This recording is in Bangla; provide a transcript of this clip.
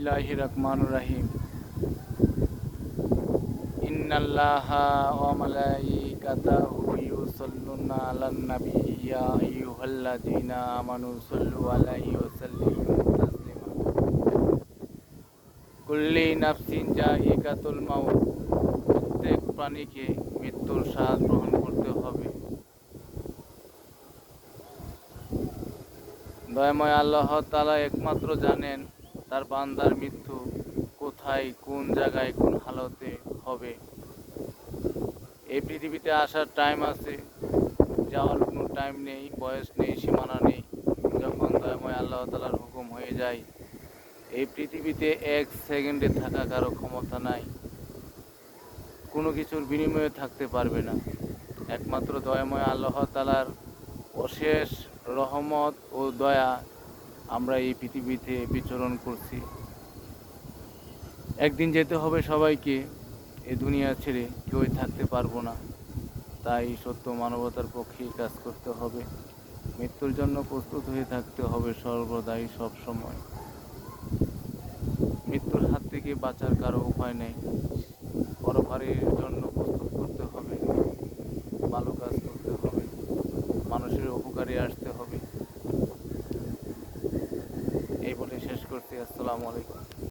বিসমিল্লাহির রহমানির রহিম। ইন্নাল্লাহা ওয়া মালাইকাতাহু ইউসাল্লুনা আলান নবী ইয়া আইয়ুহাল্লাযীনা আমানু সাল্লু আলাইহি ওয়া সাল্লিমু তাসলিমা। কুল্লি নাফসিন যায়িকাতুল মাউত, প্রত্যেক প্রাণীকে মৃত্যুর স্বাদ গ্রহণ করতে হবে। দয়াময় আল্লাহ তাআলা একমাত্র জানেন তার বান্দার মৃত্যু কোথায়, কোন জায়গায়, কোন হালতে হবে। এই পৃথিবীতে আসার টাইম আছে, যাওয়ার কোনো টাইম নেই, বয়স নেই, সীমানা নেই। যখন দয়াময় আল্লাহ তাআলার হুকুম হয়ে যায়, এই পৃথিবীতে এক সেকেন্ডে থাকা কারো ক্ষমতা নাই, কোনো কিছুর বিনিময়ে থাকতে পারবে না। একমাত্র দয়াময় আল্লাহ তাআলার অশেষ রহমত ও দয়া আমরা এই পৃথিবীতে বিচরণ করছি। একদিন যেতে হবে সবাইকে, এই দুনিয়া ছেড়ে কেউই থাকতে পারবো না। তাই সত্য মানবতার পক্ষেই কাজ করতে হবে। মৃত্যুর জন্য প্রস্তুত হয়ে থাকতে হবে সর্বদাই, সব সময়। মৃত্যুর হাত থেকে বাঁচার কারো উপায় নেই। পরপারের জন্য প্রস্তুত করতে হবে, ভালো কাজ করতে হবে, মানুষের উপকারে আসতে হবে। এই বলে শেষ করছি। আসসালামু আলাইকুম।